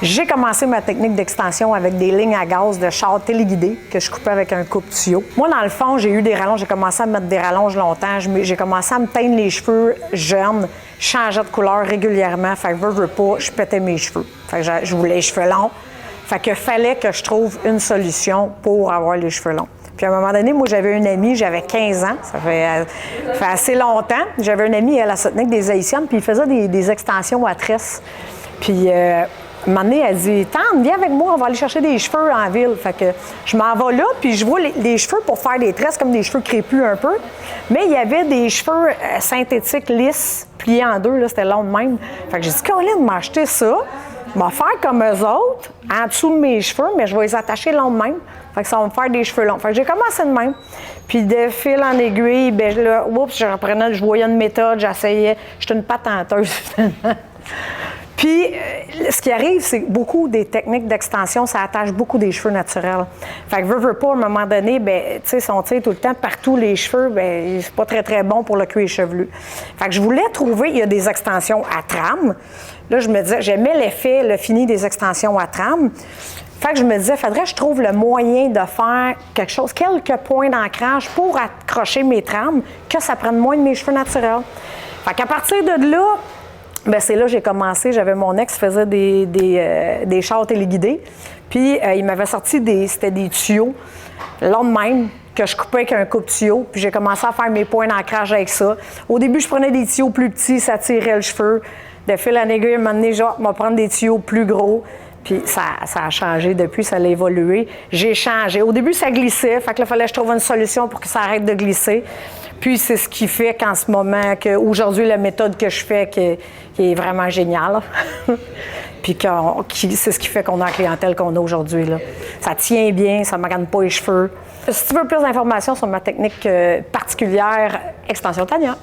J'ai commencé ma technique d'extension avec des lignes à gaz de char téléguidé que je coupais avec un coupe-tuyau. Moi, dans le fond, j'ai eu des rallonges. J'ai commencé à me mettre des rallonges longtemps. J'ai commencé à me teindre les cheveux jeunes, changer de couleur régulièrement. Fait que veux pas, je pétais mes cheveux. Fait que je voulais les cheveux longs. Fait que fallait que je trouve une solution pour avoir les cheveux longs. Puis à un moment donné, moi, j'avais une amie, j'avais 15 ans, ça fait assez longtemps. J'avais une amie, elle se tenait avec des Haïtiennes, puis il faisait des extensions à tresses. Puis un moment donné, elle dit « Tante, viens avec moi, on va aller chercher des cheveux en ville. » Fait que je m'en vais là, puis je vois les cheveux pour faire des tresses, comme des cheveux crépus un peu. Mais il y avait des cheveux synthétiques lisses, pliés en deux, là, c'était long de même. Fait que j'ai dit « Caroline, m'a acheté ça. Je vais faire comme eux autres, en dessous de mes cheveux, mais je vais les attacher long de même. Fait que ça va me faire des cheveux longs. Fait que j'ai commencé de même. Puis de fil en aiguille, bien là, oups, je voyais une méthode, j'essayais. J'étais une patenteuse, finalement. Puis, ce qui arrive, c'est que beaucoup des techniques d'extension, ça attache beaucoup des cheveux naturels. Fait que veux pas, à un moment donné, bien, tu sais, si on tire tout le temps partout les cheveux, bien, c'est pas très, très bon pour le cuir chevelu. Fait que je voulais trouver, il y a des extensions à trame. Là, je me disais, j'aimais l'effet, le fini des extensions à trame. Fait que je me disais, faudrait que je trouve le moyen de faire quelque chose, quelques points d'ancrage pour accrocher mes trames, que ça prenne moins de mes cheveux naturels. Fait qu'à partir de là, bien, c'est là que j'ai commencé. J'avais mon ex qui faisait des chars téléguidés. Puis, il m'avait sorti c'était des tuyaux, longs de même, que je coupais avec un coupe-tuyau. Puis, j'ai commencé à faire mes points d'ancrage avec ça. Au début, je prenais des tuyaux plus petits, ça tirait le cheveu. De fil en aiguille, à un moment donné, genre, on va prendre des tuyaux plus gros. Puis, ça a changé depuis, ça a évolué. J'ai changé. Au début, ça glissait. Fait que là, il fallait que je trouve une solution pour que ça arrête de glisser. Puis, c'est ce qui fait qu'en ce moment, qu'aujourd'hui, la méthode que je fais, qui est vraiment géniale. Puis, c'est ce qui fait qu'on a la clientèle qu'on a aujourd'hui, là. Ça tient bien, ça ne me gagne pas les cheveux. Si tu veux plus d'informations sur ma technique particulière, Extension Tania.